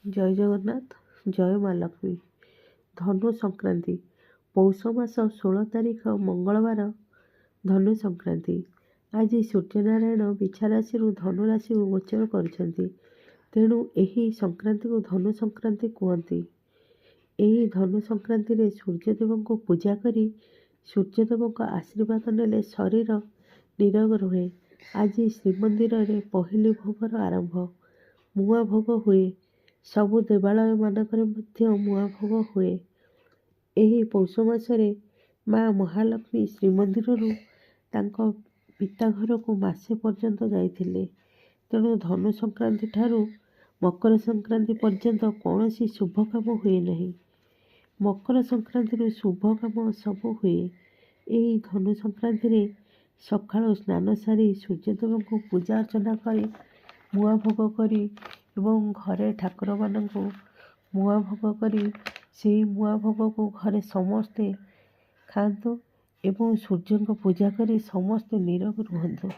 ଜୟ ଜଗନ୍ନାଥ, ଜୟ ମା ଲକ୍ଷ୍ମୀ। ଧନୁ ସଂକ୍ରାନ୍ତି ପୌଷ ମାସ 16 ତାରିଖ ମଙ୍ଗଳବାର ଧନୁ ସଂକ୍ରାନ୍ତି। ଆଜି ସୂର୍ଯ୍ୟନାରାୟଣ ବିଛା ରାଶିରୁ ଧନୁ ରାଶିକୁ ଗୋଚର କରୁଛନ୍ତି। ତେଣୁ ଏହି ସଂକ୍ରାନ୍ତିକୁ ଧନୁ ସଂକ୍ରାନ୍ତି କୁହନ୍ତି। ଏହି ଧନୁ ସଂକ୍ରାନ୍ତିରେ ସୂର୍ଯ୍ୟଦେବଙ୍କୁ ପୂଜା କରି ସୂର୍ଯ୍ୟଦେବଙ୍କ ଆଶୀର୍ବାଦ ନେଲେ ଶରୀର ନିରୋଗ ରୁହେ। ଆଜି ଶ୍ରୀମନ୍ଦିରରେ ପହିଲି ଭୋଗର ଆରମ୍ଭ। ମୁଆଁ ଭୋଗ ହୁଏ। ସବୁ ଦେବାଳୟମାନଙ୍କରେ ମଧ୍ୟ ମୁଆଁ ଭୋଗ ହୁଏ। ଏହି ପୌଷ ମାସରେ ମା ମହାଲକ୍ଷ୍ମୀ ଶ୍ରୀମନ୍ଦିରରୁ ତାଙ୍କ ପିତା ଘରକୁ ମାସେ ପର୍ଯ୍ୟନ୍ତ ଯାଇଥିଲେ। ତେଣୁ ଧନୁ ସଂକ୍ରାନ୍ତି ଠାରୁ ମକର ସଂକ୍ରାନ୍ତି ପର୍ଯ୍ୟନ୍ତ କୌଣସି ଶୁଭ କାମ ହୁଏ ନାହିଁ। ମକର ସଂକ୍ରାନ୍ତିରୁ ଶୁଭ କାମ ସବୁ ହୁଏ। ଏହି ଧନୁ ସଂକ୍ରାନ୍ତିରେ ସକାଳୁ ସ୍ନାନ ସାରି ସୂର୍ଯ୍ୟଦେବଙ୍କୁ ପୂଜା ଅର୍ଚ୍ଚନା କରି ମୁଆଁ ଭୋଗ କରି ଏବଂ ଘରେ ଠାକୁରମାନଙ୍କୁ ମୁଆଁ ଭୋଗ କରି ସେହି ମୁଆଁ ଭୋଗକୁ ଘରେ ସମସ୍ତେ ଖାଆନ୍ତୁ ଏବଂ ସୂର୍ଯ୍ୟଙ୍କ ପୂଜା କରି ସମସ୍ତେ ନିରୋଗ ରୁହନ୍ତୁ।